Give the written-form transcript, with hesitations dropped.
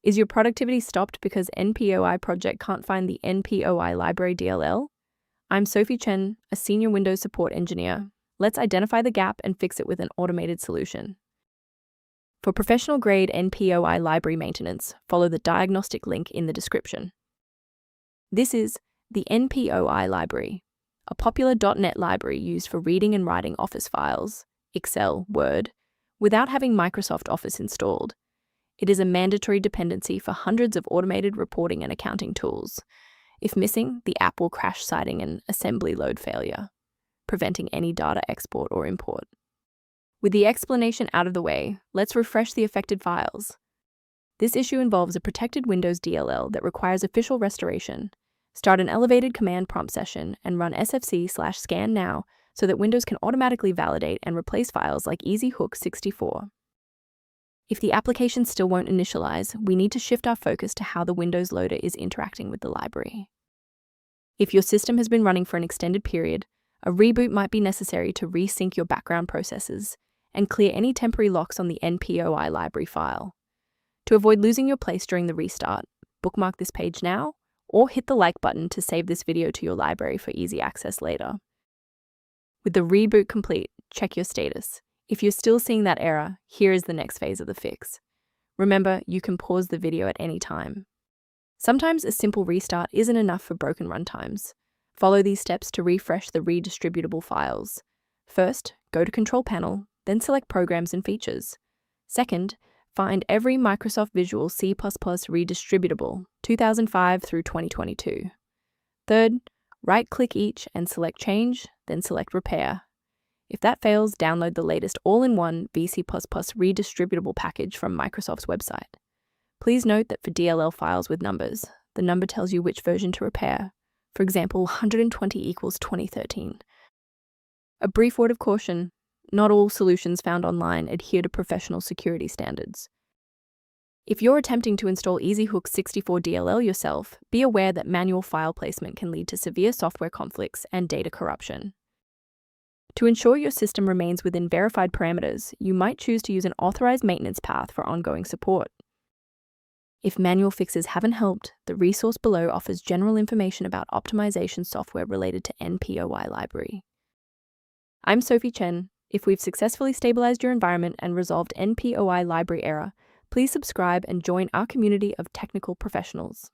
Is your productivity stopped because NPOI Project can't find the NPOI Library DLL? I'm Sophie Chen, a senior Windows support engineer. Let's identify the gap and fix it with an automated solution. For professional-grade NPOI library maintenance, follow the diagnostic link in the description. This is the NPOI Library, a popular .NET library used for reading and writing Office files, Excel, Word, without having Microsoft Office installed. It is a mandatory dependency for hundreds of automated reporting and accounting tools. If missing, the app will crash, citing an assembly load failure, preventing any data export or import. With the explanation out of the way, let's refresh the affected files. This issue involves a protected Windows DLL that requires official restoration. Start an elevated command prompt session and run sfc/scan now so that Windows can automatically validate and replace files like EasyHook64. If the application still won't initialize, we need to shift our focus to how the Windows loader is interacting with the library. If your system has been running for an extended period, a reboot might be necessary to resync your background processes and clear any temporary locks on the NPOI library file. To avoid losing your place during the restart, bookmark this page now or hit the like button to save this video to your library for easy access later. With the reboot complete, check your status. If you're still seeing that error, here is the next phase of the fix. Remember, you can pause the video at any time. Sometimes a simple restart isn't enough for broken runtimes. Follow these steps to refresh the redistributable files. First, go to Control Panel, then select Programs and Features. Second, find every Microsoft Visual C++ Redistributable 2005 through 2022. Third, right-click each and select Change, then select Repair. If that fails, download the latest all-in-one VC++ redistributable package from Microsoft's website. Please note that for DLL files with numbers, the number tells you which version to repair. For example, 120 equals 2013. A brief word of caution: not all solutions found online adhere to professional security standards. If you're attempting to install EasyHook64 DLL yourself, be aware that manual file placement can lead to severe software conflicts and data corruption. To ensure your system remains within verified parameters, you might choose to use an authorized maintenance path for ongoing support. If manual fixes haven't helped, the resource below offers general information about optimization software related to NPOI Library. I'm Sophie Chen. If we've successfully stabilized your environment and resolved NPOI Library error, please subscribe and join our community of technical professionals.